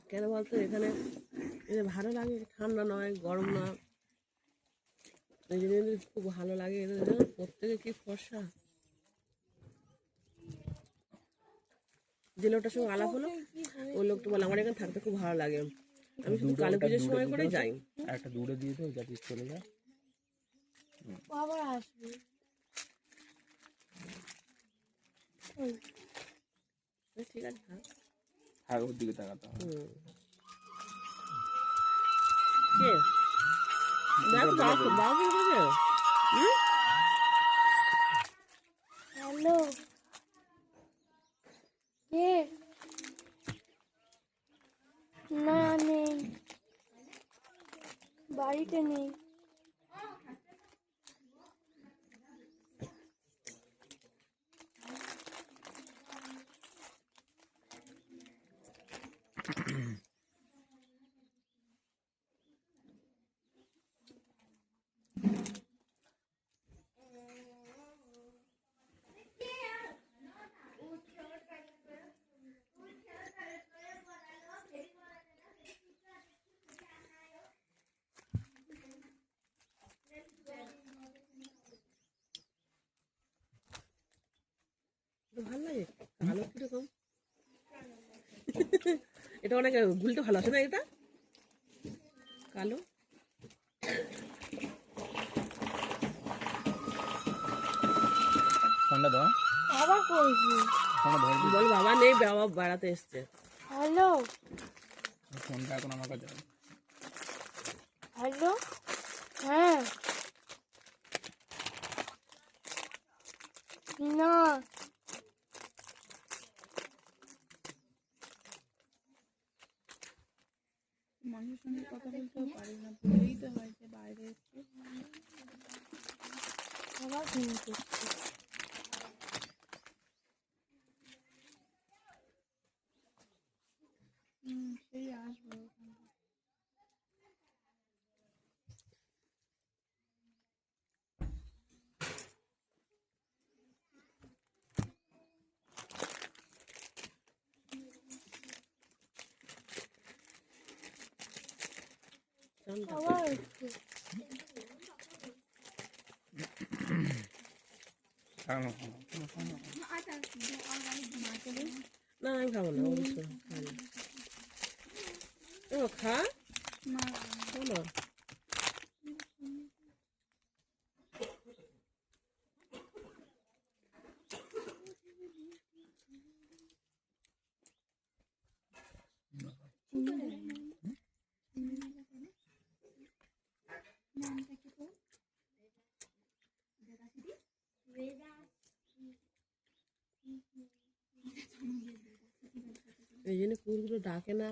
কেন বলতো এখানে ভালো লাগে, ঠান্ডা নয় গরম না, এই জন্য খুব ভালো লাগে। এদের প্রত্যেকে কি ফর্সা। যে লোকটার সঙ্গে আলাপ হলো ওই লোকটা বলে আমার এখানে থাকতে খুব ভালো লাগে, আমি শুধু কালী পুজোর সময় করে যাই। একটা দূরে দিয়ে দাও যাতে চলে যায়, আবার আসবে। ঠিক আছে থাক। হ্যাঁ ওর দিকে তাকাতে হবে। কে দেখো বাবু বাবু বলে হ্যালো কে? না নেই, বাড়িতে নেই। ভালো লাগে কালো কিরকম এটা অনেক গুলতে ভালো আছে না এটা কালো। ফোনটা দাও, বাবা কইছি ফোনটা ধরে বল বাবা নেই, বাবা বেড়াতে এসছে। হ্যালো ফোনটা এখন আমার কাছে আছে। হ্যালো হ্যাঁ না মানুষের সঙ্গে কথা বলতেও পারি না, বলেই তো হয় যে বাইরে এসছে। বাবা ফোন করছে। সেই আসবো ওখানে। বাবা একটু না আমি খাবো না, অবশ্যই খাই না। ও খা না শোনো এই জন্য কুকুরগুলো ডাকে না,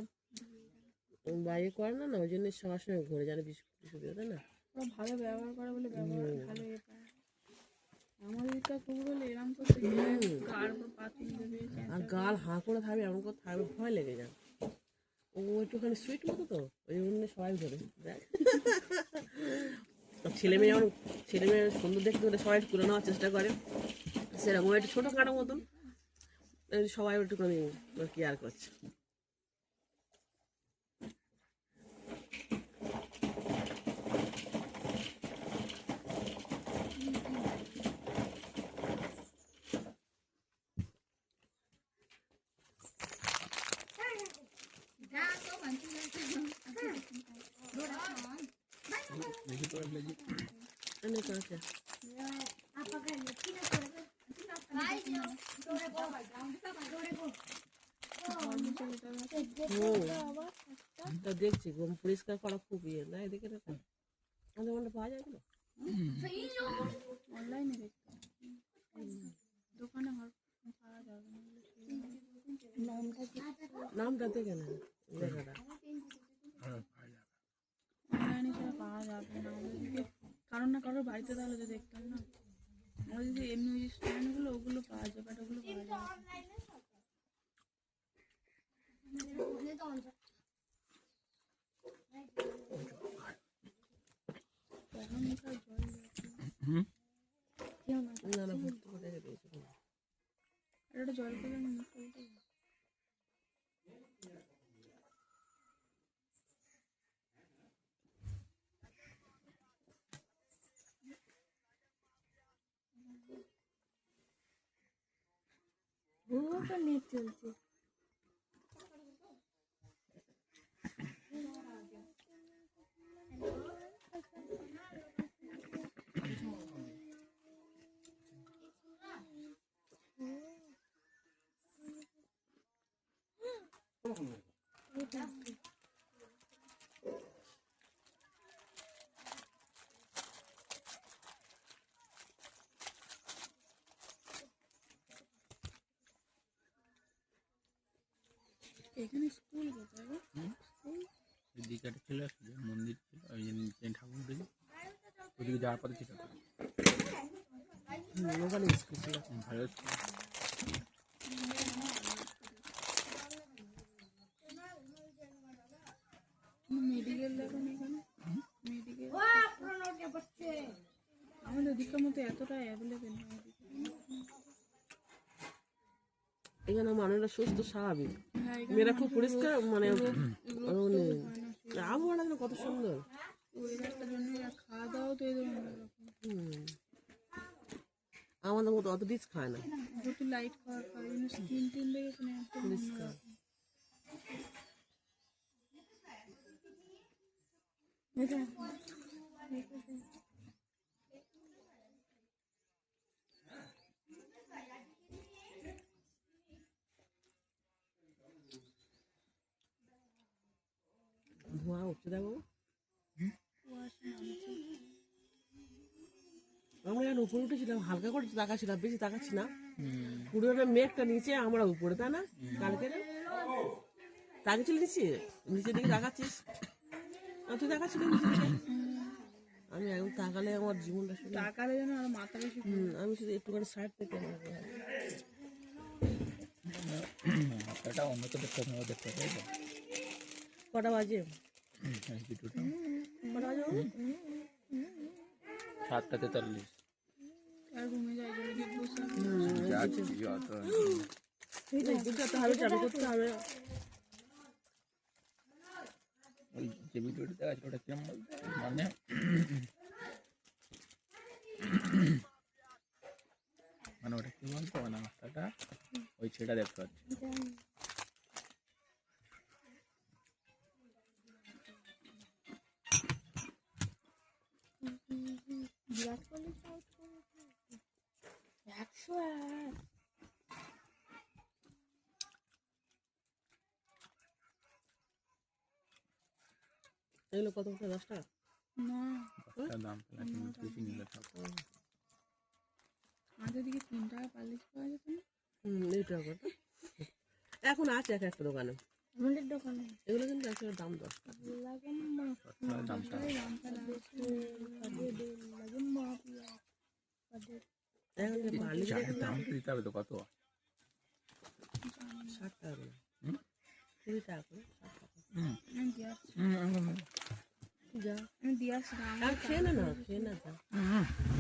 বাইরে করে না, ওই জন্য সবার সঙ্গে ঘুরে জানে বিস্কুট টিস্কুট দিয়ে, তাই না? ওরা ভালো ব্যবহার করে বলে ব্যবহার ভালো ইয়ে পায়। আমাদের তো কুকুর হলে এরম করতে গাড় উপর পাতুল দেবে, আর গাল হাঁ করে থাকবে, এমন করে থাকবে, ভয় লেগে যায়। ও একটুখানি সুইট মতো তো, ওই জন্য সবাই ধরে দেখ। ছেলে মেয়ে যেমন ছেলে মেয়ে সুন্দর দেখতে হলে সবাই তুলে নেওয়ার চেষ্টা করে, সেরকম একটু ছোটো কাটো মতন সবাই একটুখানি কেয়ার করছে। অনেক আছে। তা দেখছি গম পরিষ্কার করা খুব ইয়ে না, এদিকে দেখো আমাদের ওখানে পাওয়া যায় না, অনলাইনে দেখতে দোকানে পাওয়া যাবে না। নামটা দেখে না লেখাটা। অনলাইনে ছাড়া পাওয়া যাবে না। আমরা যদি কারোর না কারোর বাড়িতে তাহলে তো দেখতাম না। আমরা যদি এমনি ওই স্ট্যান্ডগুলো ওগুলো পাওয়া যায়, বাট ওগুলো পাওয়া যাবে না না ভর্তি করে রেখে দিয়েছি। একটা জল খেলে তো নেট চলছে। এখানে স্কুল কোথায় গো? এদিকে একটা ছিল মন্দির ছিল ওই যে ঠাকুর দিকে ওদিকে যাওয়ার পথে ছিল ওখানে স্কুল ছিল। ভালো ছিল। মেডিকেল দেখো না এখানে মেডিকেল আমাদের ওদিকের মতো এতটা অ্যাভেলেবেল না এদিকে। এখানে মানুষরা সুস্থ স্বাভাবিক, হ্যাঁ এখানে মেয়েরা খুব পরিষ্কার, মানে রোগ রোগ তো নেই। হয় না সেই আবহাওয়াটা যেন কত সুন্দর। ওয়েদারটার জন্য আর খাওয়া দাওয়াও তো এদের অন্যরকম। আমাদের মতো অত রিচ খায় না। একটু লাইট খাওয়া খাওয়ার জন্য স্কিন টিন দেখে এখানে একদম পরিষ্কার। অন্যরকম। এটা ধোঁয়া উঠছে দেখো। আমরা এখন উপরে উঠেছিলাম, হালকা করে তাকাচ্ছিলাম, বেশি তাকাচ্ছি না। পুরো মেঘটা নিচে, আমরা উপরে, তাই না? কালকে না তাকিয়েছিল নিচে, নিচের দিকে তাকাচ্ছিস। তুই তাকাচ্ছিলি নিচের দিকে? আমি এখন তাকালে আমার জীবনটা শুধু টাকালে যেন আর মাথা বেশি আমি শুধু একটুখানি সাইড থেকে এটা অন্য তো দেখতে হবে দেখতে হবে তাই তো কটা বাজে? এই ভিডিওটা কটা বাজে বাবু? 7:43 আর ঘুমে যায় যদি বসে যাচ্ছি অত করতে হবে, চালু করতে হবে। ওই যে ভিডিওটা দেখা ছিল ওটা কিরম বলতো মানে মানে ওটা কি বলতো মানে মাথাটা ওই ছেলেটা দেখতে পাচ্ছি বিরাট কোহলি 101। এগুলো কত করে? 10 টাকা? না দশটার দাম পেলাম কিন্তু বেশি নিলে সব আমাদের দিকে 3 টাকা পালিশ পাওয়া যেত না। এই টাকা করে। এখন আছে এক একটা দোকানে আমাদের দোকানে এগুলো, কিন্তু আসলে দাম 10 টাকা। লাগে মা, দশটার দামটা দামটা বেশি কাজে দে লাগে মা পিয়া কাজে। এখন যে বালি চায়ের দামটা দিতে হবে তো কত 60 টাকা করে, হুম? 20 টাকা করে, 60 টাকা। আমি দিয়ে আসছি যা আমি দিয়ে আসছি না আর খেয়ে না, খেয়ে না যা।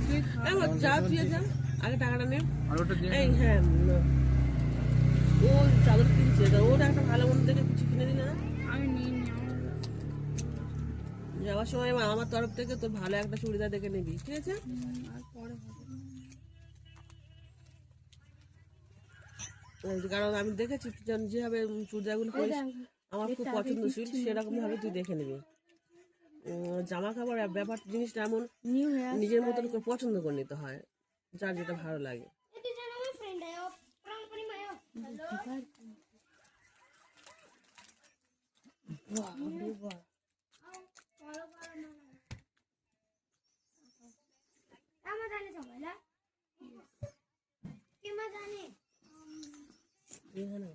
তুই খা আমার যা তুই যা, আগে টাকাটা নে। আর ওটা দিয়ে এই হ্যাঁ, ও চাদর কিনছে, তা ওর একটা ভালো মন্দ দেখে কিছু কিনে দিলে না? আমি নিয়ে নি যাওয়ার সময় আমার তরফ থেকে তোর ভালো একটা চুড়িদার দেখে নিবি, ঠিক আছে? আর পরে হবে কারণ আমি দেখেছি তুই যেভাবে চুড়িদারগুলো পরিস আমার খুব পছন্দশীল, সেরকম ভাবে তুই দেখে নিবি। জামা কাপড় ব্যাপার জিনিসটা এমন নিউ হেয়ার নিজের মতন করে পছন্দ করে নিতে হয়, যার যেটা ভালো লাগে। এখানে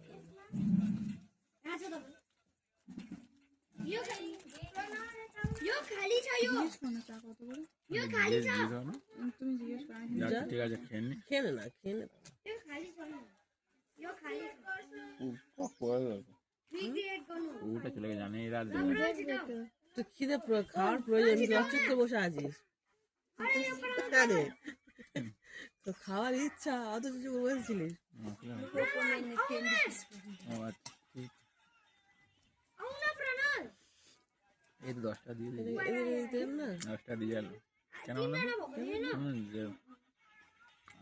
জিজ্ঞেস করো না চা কত করে তুমি জিজ্ঞেস করো আমি যাচ্ছি ঠিক আছে খেয়ে নি খেয়ে নে না, খেয়ে নে। ওটা চলে গেছে জানি রাত তুই খিদে খাওয়ার প্রয়োজন, তুই অচুক্ত বসে আছিস জানে তো খাওয়ার ইচ্ছা, অত কিছু বলছিলিস। এই তো 10টা দিয়ে দিই না 10টা দিয়ে গেল কেন বললাম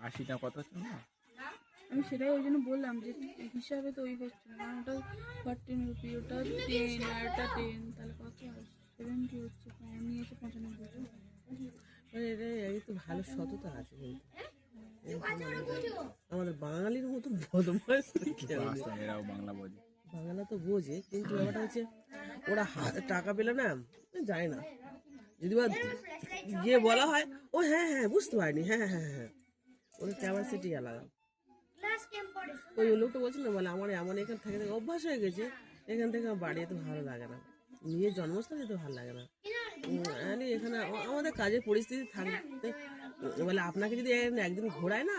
80টা কত ছিল না আমি সেটাই ওই জন্য বললাম যে হিসাবে তো ওই হচ্ছে না, কারণ ওটা 14 রুপি, ওটা 10 আর এটা 10, তাহলে কত 70 হচ্ছে, নিয়েছে 95। মানে এটা একটু ভালো সততা আছে কিন্তু এরকম আমাদের বাঙালির মতো বদমাস কেউ নেই। বাস্তব, এরাও বাংলা বোঝে। বাংলা তো বোঝে, কিন্তু ব্যাপারটা হচ্ছে ওরা হাতে টাকা পেলে না যায় না, যদি বা গিয়ে বলা হয় ও হ্যাঁ হ্যাঁ বুঝতে পারিনি, হ্যাঁ হ্যাঁ হ্যাঁ, ওদের ক্যাপাসিটি আলাদা। ওই লোকটা বলছিল না, বলে আমার এমন এখান থেকে থেকে অভ্যাস হয়ে গেছে, এখান থেকে আমার বাড়ি যেতে ভালো লাগে না, নিজের জন্মস্থান যেতে ভালো লাগে না। এখানে আমাদের কাজের পরিস্থিতি থাকতে বলে আপনাকে যদি একদিন ঘোরায় না,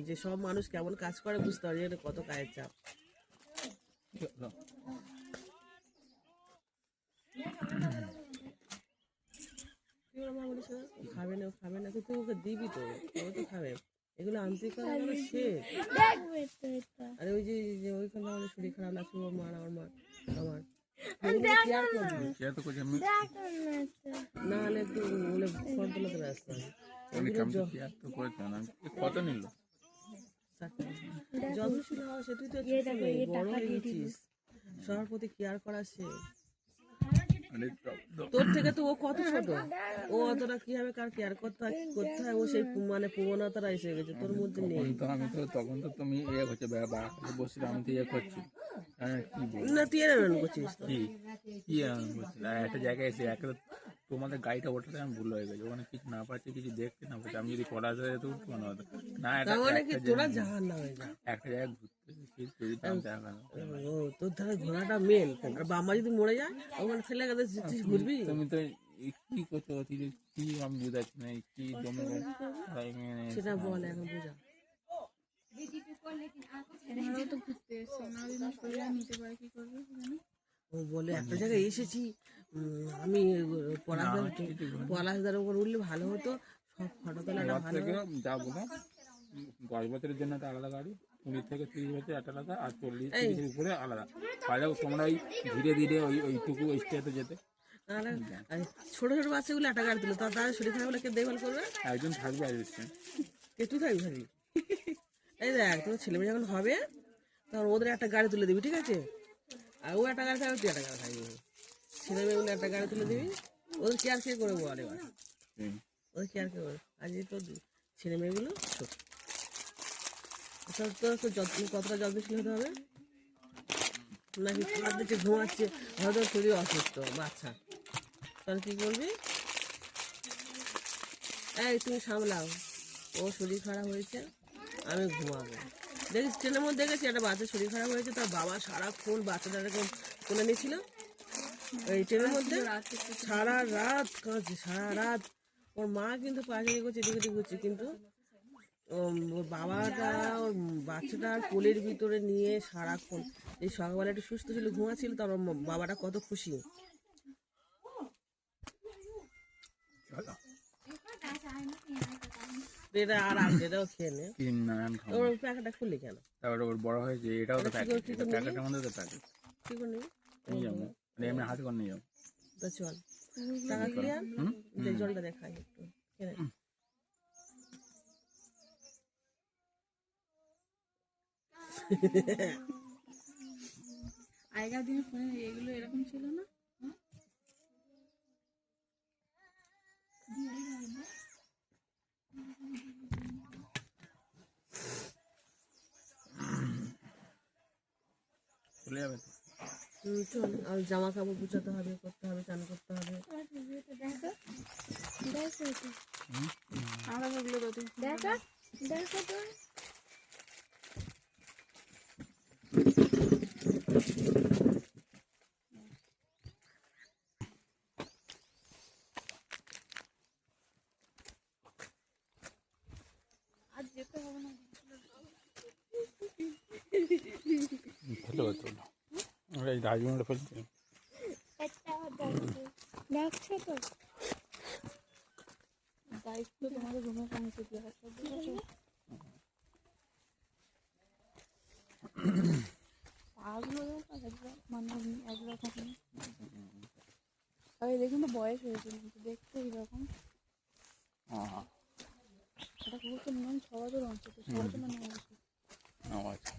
যে সব মানুষ কেমন কাজ করে বুঝতে পারি এটা কত কাজের চাপ। খাবে না, ও খাবে না, কিন্তু ওকে দিবি তো, ও তো খাবে। এগুলো আন্তরিকতা শেখ। দেখবে তো এটা। আর ওই যে ওইখানে আমাদের শরীর খারাপ লাগছে, ওর মা আমার মা আমার কেয়ার করবে, কেয়ার তো করছি আমি, দেখো না এটা। না হলে একটু বলে ফোন তোলাতে ব্যস্ত হয়। আমি কেয়ার তো করেছি না। কত নিল? যত্নশীল হওয়া, সে তুই তো ছোট নেই, বড় হয়ে গেছিস, সবার প্রতি কেয়ার করা শেখ। তোর থেকে তো ও কত ছোট, ও অতটা কিভাবে কার কেয়ার করতে হয় ও সেই মানে প্রবণতাটা এসে গেছে তোর মধ্যে নেই। আমি তো তখন তো তুমি ইয়ে করছো, বসছিল, আমি তো ইয়ে করছি। হ্যাঁ, কি বলবো? না তুই এরকম করছিস তো। কি কি এমন করছিল? আর একটা জায়গায় এসে একটা তোমাদের গাড়িটা ওঠাতে আমি ভুল হয়ে গেছে, ওখানে কিছু না পাচ্ছি, কিছু দেখতে না পাচ্ছি। আমি যদি পড়াতে যেতে উঠবো না হতো না। তার মানে কি তোরা জাহান না হয়ে যা, একটা জায়গায় ঘুরতে গেছি, যদি তো আমি দেখা না। ও তোর ধারে ঘোড়াটা মেন, আর বাবা যদি মরে যায় ওখানে ফেলে গেলে তুই ঘুরবি। তুমি তো কি করছো, কি আমি বুঝাচ্ছি না, কি জমে সেটা বল এখন বোঝা। ওনারাও তো ঘুরতে এসছে, ওনারা যদি শরীরে নিতে পারে কি করবে জানি। ও বলে একটা জায়গায় এসেছি, আমি পলাশদার উপর উঠলে ভালো হতো, সব ফটো তোলাটা ভালো হতো। যা বলো, 10 বছরের জন্য একটা আলাদা গাড়ি, 20 থেকে 30 বছর একটা আলাদা, আর 40-30 উপরে আলাদা। তাহলে তোমরা ওই ধীরে ধীরে ওইটুকু স্টেতে যেতে। আর ছোট ছোট বাচ্চাগুলো একটা গাড়ি তুলো, তার শরীর খারাপ হলে কে দেখভাল করবে? একজন থাকবে আসছে, কে তুই থাকবি ভাবি? এই দেখ তোর ছেলে মেয়ে যখন হবে তখন ওদের একটা গাড়ি তুলে দিবি, ঠিক আছে? আর ও একটা গাড়ি থাকবে, তুই একটা গাড়ি থাকবি, ছেলে মেয়েগুলো একটা গাড়ি তুলে দিবি। ওদের কেয়ার কে করে বল এবার, ওদের কেয়ার কে করে? আজ তোর ছেলে মেয়েগুলো ছোট, তোর যত্ন কতটা যত্নশীল হতে হবে নাকি? তোমার দিকে ঘুমাচ্ছে, হয়তো শরীর অসুস্থ বাচ্চা, তাহলে কি করবি? এই তুমি সামলাও, ও শরীর খারাপ হয়েছে, আমি ঘুমাবো। দেখিস ট্রেনের মধ্যে দেখেছি একটা বাচ্চার শরীর খারাপ হয়েছে, তার বাবা সারাক্ষণ বাচ্চাটা এরকম কোলে নিয়েছিল ওই ট্রেনের মধ্যে, সারা রাত কাঁদছে, সারা রাত। ওর মা কিন্তু পাশে করছে, এদিকে ওদিকে করছে, কিন্তু ওর বাবাটা ওর বাচ্চাটার কোলের ভিতরে নিয়ে সারাক্ষণ, এই সকালবেলা একটু সুস্থ ছিল, ঘুমাচ্ছিল, তার ওর বাবাটা কত খুশি। এটা আর আছে, এটাও খেয়ে নে। ওর প্যাকেটটা খুললি কেন? তারপরে ওর বড় হয়েছে, এটাও তো প্যাকেট, এটা প্যাকেটের মধ্যে তো প্যাকেট। কি করে নিবি? নিয়ে যাবো, মানে এমনি হাতে করে নিয়ে যাবো। তা চল টাকা ক্লিয়ার, যে জলটা দেখাই একটু কেনে। আগেকার দিনে ফোনে এগুলো এরকম ছিল না। চলে যাবে তো। চল, আর জামা কাপড় গুছাতে হবে, করতে হবে, চান করতে হবে। দেখো দেখো এটা। আমরা ওগুলো রোদে দেখো দেখো তো। আজ যেতে হবে না। ফেলে হতো না, এই ডাস্টবিনটা ফেলতে। একটা দেখো, দেখছো তো? দায়িত্ব তোমাদের রুমে পৌঁছে দেওয়া হবে, বুঝেছো? পাগল মানে একরকম। আরে দেখুন তো বয়স হয়েছে, কিন্তু দেখতে এইরকম। এটা খুব তো নিয়ম 6 বছর অন্তত, 6 বছর মানে ও আচ্ছা